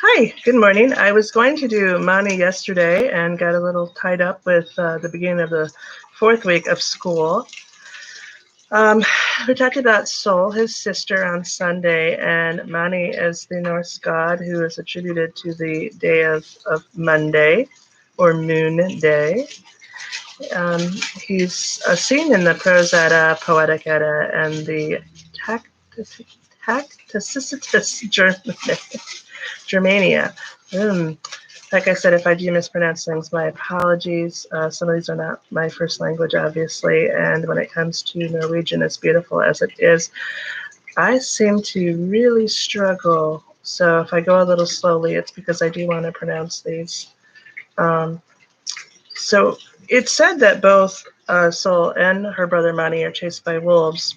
Hi, good morning. I was going to do Mani yesterday and got a little tied up with the beginning of the fourth week of school. Um, we talked about Sol, his sister, on Sunday, and Mani is the Norse god who is attributed to the day of Monday or Moon Day. Um, he's seen in the Prose Edda, Poetic Edda, and the Tacticitatus Germania. Like I said, if I do mispronounce things, my apologies. Some of these are not my first language, obviously, and when it comes to Norwegian, as beautiful as it is, I seem to really struggle. So if I go a little slowly, it's because I do want to pronounce these. So it's said that both Sol and her brother Mani are chased by wolves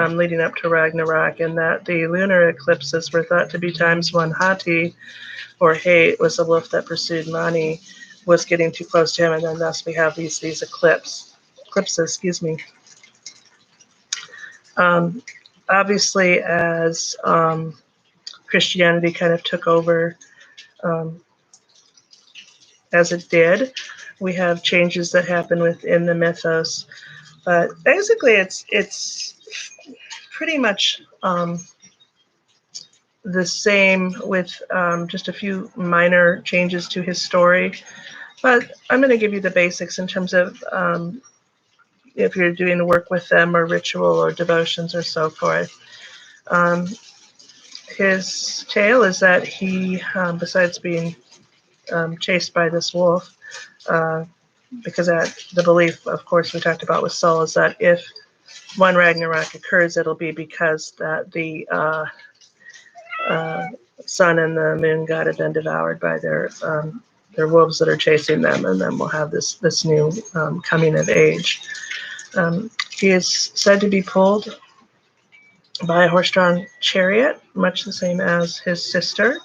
leading up to Ragnarok, and that the lunar eclipses were thought to be times when Hati, or hate, was the wolf that pursued Mani, was getting too close to him, and then thus we have these eclipses. Excuse me. Obviously, as Christianity kind of took over, um, as it did, we have changes that happen within the mythos. But basically, it's pretty much the same with just a few minor changes to his story. But I'm going to give you the basics in terms of if you're doing work with them or ritual or devotions or so forth. His tale is that he, besides being chased by this wolf, because the belief, of course, we talked about with Sol, is that if one Ragnarok occurs, it'll be because that the sun and the moon god have been devoured by their wolves that are chasing them, and then we'll have this new coming of age. He is said to be pulled by a horse-drawn chariot, much the same as his sister.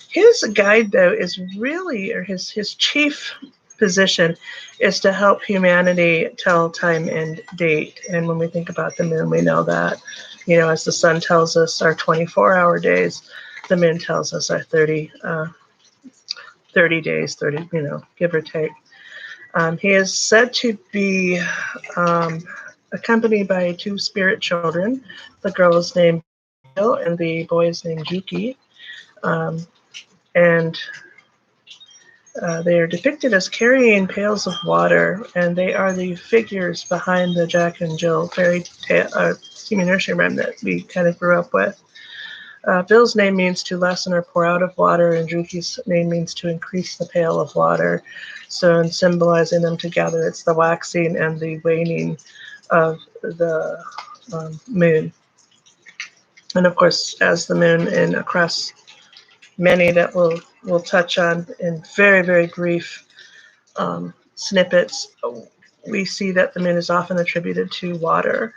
His guide, though, is really, or his chief position is to help humanity tell time and date. And when we think about the moon, we know that, as the sun tells us our 24-hour days, the moon tells us our 30 days, 30, give or take. He is said to be accompanied by two spirit children. The girl is named Bill and the boy is named Juki. And they are depicted as carrying pails of water, and they are the figures behind the Jack and Jill fairy tale, nursery rhyme that we kind of grew up with. Bill's name means to lessen or pour out of water, and Juki's name means to increase the pail of water. So in symbolizing them together, it's the waxing and the waning of the moon. And of course, as the moon, and across many that we'll touch on in very, very brief snippets, we see that the moon is often attributed to water.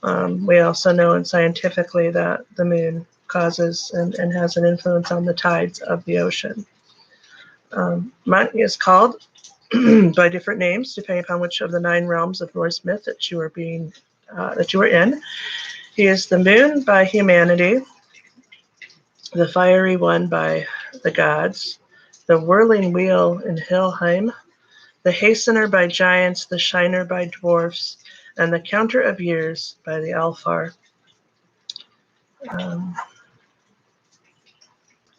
We also know scientifically that the moon causes and has an influence on the tides of the ocean. Mani is called by different names depending upon which of the 9 realms of Norse myth that you are in. He is the moon by humanity, the fiery one by the gods, the whirling wheel in Helheim, the hastener by giants, the shiner by dwarfs, and the counter of years by the Alfar.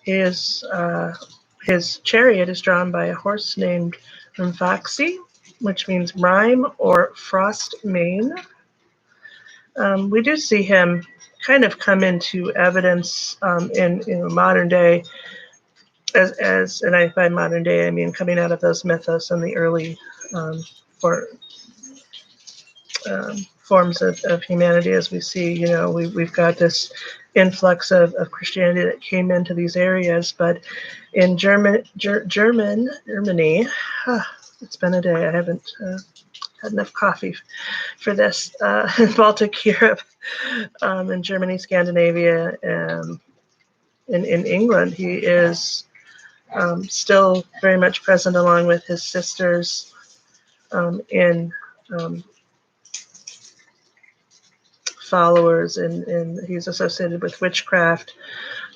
His chariot is drawn by a horse named Rumfaxi, which means rime or frost mane. We do see him kind of come into evidence in modern day, and by modern day I mean coming out of those mythos and the early forms of humanity, as we see. We've got this influx of Christianity that came into these areas, but in Germany, it's been a day. I haven't had enough coffee for this. In Baltic Europe, in Germany, Scandinavia, and in England, he is still very much present along with his sisters in followers, and he's associated with witchcraft.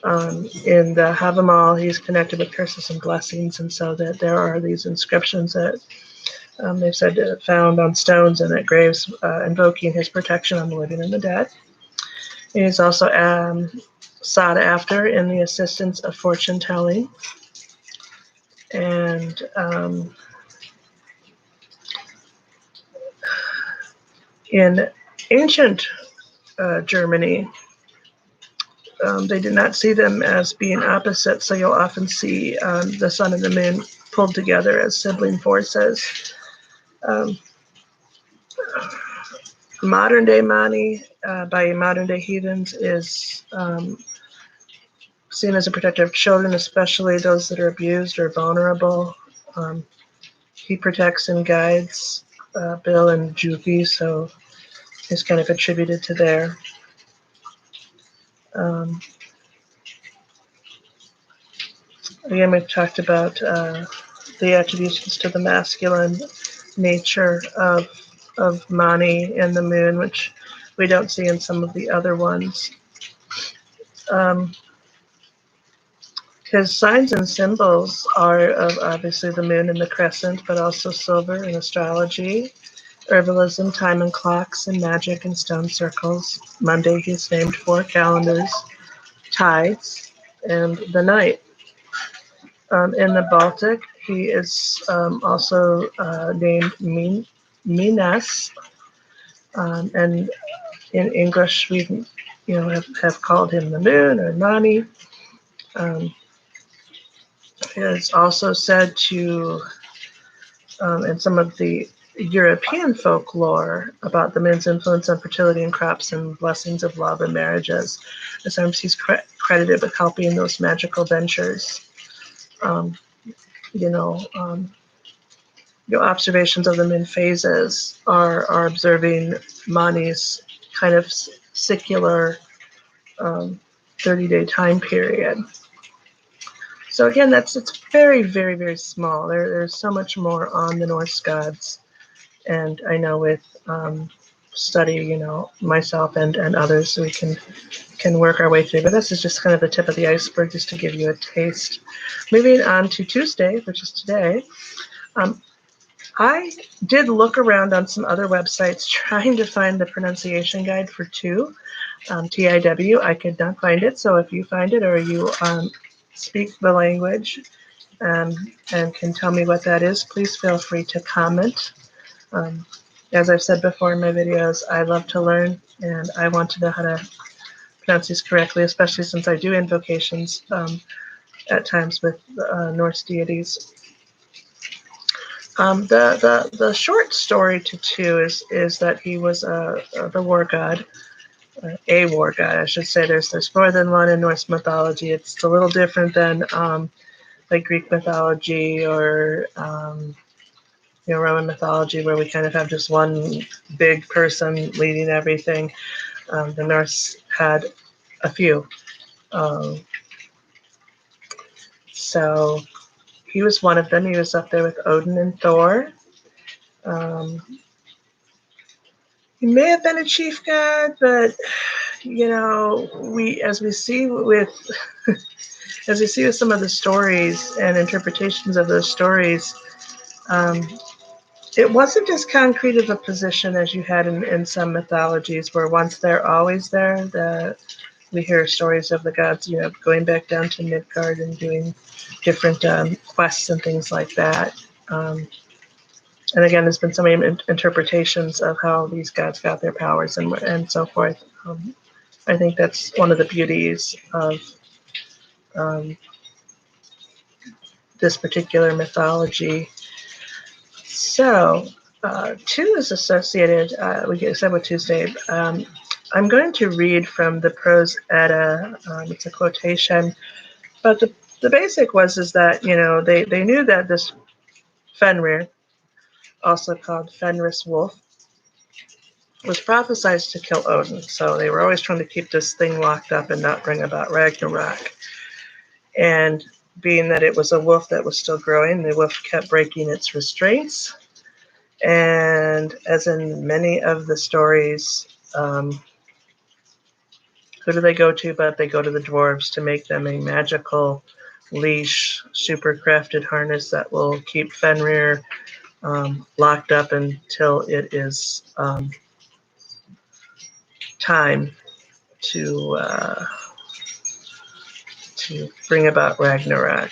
In the Havamal, he's connected with curses and blessings, and so that there are these inscriptions that they've said found on stones and at graves, invoking his protection on the living and the dead. He is also sought after in the assistance of fortune telling, and in ancient Germany, they did not see them as being opposite, so you'll often see the sun and the moon pulled together as sibling forces. Um, Modern day Mani, by modern day heathens, is seen as a protector of children, especially those that are abused or vulnerable. Um, he protects and guides Bill and Juki, so he's kind of attributed to there. Um, Again, we've talked about the attributions to the masculine nature of Mani and the moon, which we don't see in some of the other ones. His signs and symbols are of obviously the moon and the crescent, but also silver in astrology, herbalism, time and clocks, and magic and stone circles. Monday, he's named 4 calendars, tides, and the night. In the Baltic, he is also named Minas, and in English, we have called him the moon or Mani. It is also said to, in some of the European folklore about the moon's influence on fertility and crops and blessings of love and marriages. Sometimes he's credited with helping those magical ventures. You know, your observations of them in phases are observing Mani's kind of secular 30-day time period. So again, it's very, very, very small. There's so much more on the Norse gods, and I know with study, myself and others, we can work our way through. But this is just kind of the tip of the iceberg, just to give you a taste. Moving on to Tuesday, which is today. I did look around on some other websites trying to find the pronunciation guide for two, TIW. I could not find it. So if you find it or you speak the language and can tell me what that is, please feel free to comment. As I've said before in my videos, I love to learn and I want to know how to pronounce these correctly, especially since I do invocations at times with Norse deities. The short story to two is that he was the war god, a war god, I should say. There's more than one in Norse mythology. It's a little different than like Greek mythology or Roman mythology, where we kind of have just one big person leading everything. The Norse had a few. So he was one of them. He was up there with Odin and Thor. He may have been a chief god, but as we see with some of the stories and interpretations of those stories, it wasn't as concrete of a position as you had in some mythologies, where once they're always there. We hear stories of the gods, going back down to Midgard and doing different quests and things like that. And again, there's been so many interpretations of how these gods got their powers and so forth. I think that's one of the beauties of this particular mythology. So, two is associated, we said with Tuesday. I'm going to read from the Prose Edda. It's a quotation, but the basic is that they knew that this Fenrir, also called Fenris Wolf, was prophesied to kill Odin. So they were always trying to keep this thing locked up and not bring about Ragnarok. And being that it was a wolf that was still growing, the wolf kept breaking its restraints. And as in many of the stories, who do they go to? But they go to the dwarves to make them a magical leash, super crafted harness that will keep Fenrir locked up until it is time to bring about Ragnarok.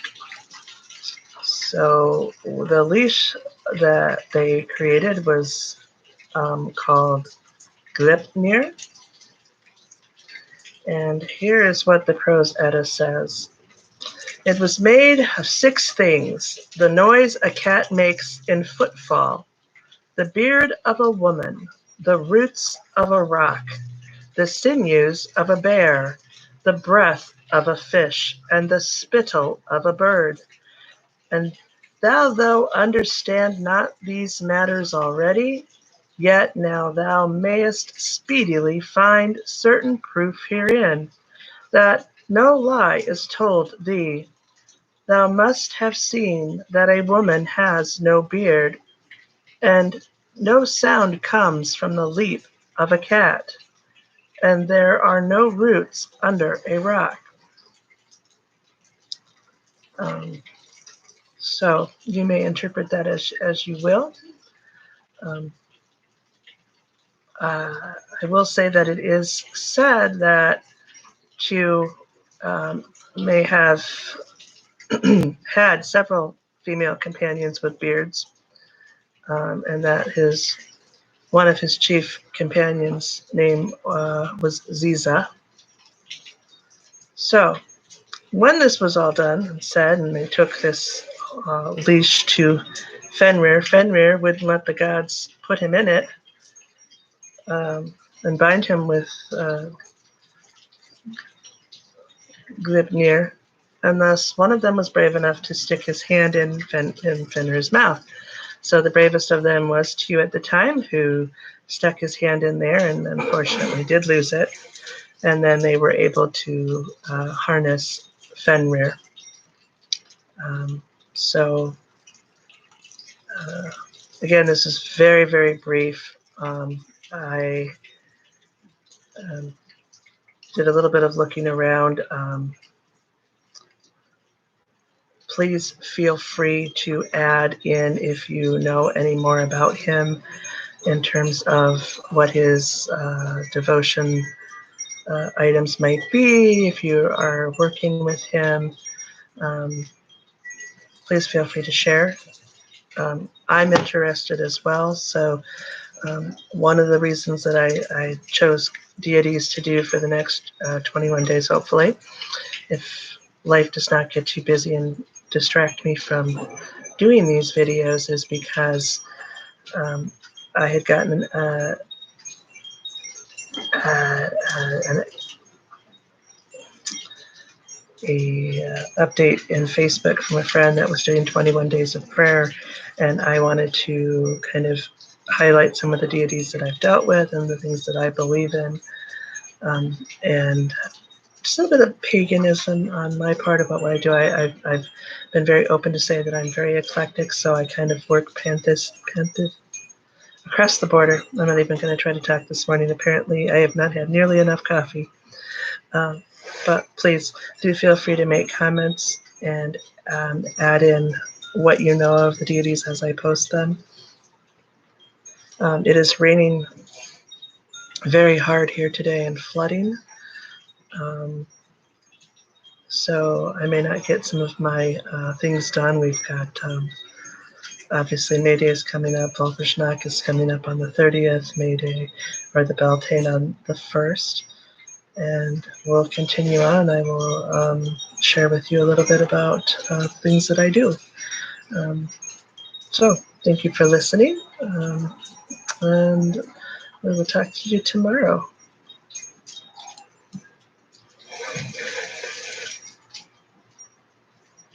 So the leash that they created was called Gleipnir. And here is what the prose Edda says. It was made of 6 things: the noise a cat makes in footfall, the beard of a woman, the roots of a rock, the sinews of a bear, the breath of a fish, and the spittle of a bird. And thou understand not these matters already, yet now thou mayest speedily find certain proof herein, that no lie is told thee. Thou must have seen that a woman has no beard, and no sound comes from the leap of a cat, and there are no roots under a rock. So you may interpret that as you will. I will say that it is said that Chu may have had several female companions with beards, and that one of his chief companions' name was Ziza. So when this was all done and said, and they took this leash to Fenrir, Fenrir wouldn't let the gods put him in it and bind him with Gleipnir, and thus one of them was brave enough to stick his hand in Fenrir's mouth. So the bravest of them was Tue at the time, who stuck his hand in there and unfortunately did lose it. And then they were able to harness Fenrir. So again, this is very, very brief. I did a little bit of looking around. Please feel free to add in if you know any more about him in terms of what his devotion items might be. If you are working with him, please feel free to share. I'm interested as well. So one of the reasons that I chose deities to do for the next 21 days, hopefully, if life does not get too busy and distract me from doing these videos, is because I had gotten an update in Facebook from a friend that was doing 21 days of prayer, and I wanted to kind of highlight some of the deities that I've dealt with and the things that I believe in, and just a little bit of paganism on my part about what I do. I've been very open to say that I'm very eclectic, so I kind of work across the border. I'm not even going to try to talk this morning. Apparently, I have not had nearly enough coffee. But please do feel free to make comments and add in what you know of the deities as I post them. It is raining very hard here today and flooding. So I may not get some of my things done. We've got, obviously, May Day is coming up. Volkersnacht is coming up on the 30th, May Day, or the Beltane on the 1st. And we'll continue on. I will share with you a little bit about things that I do. So thank you for listening. And we will talk to you tomorrow.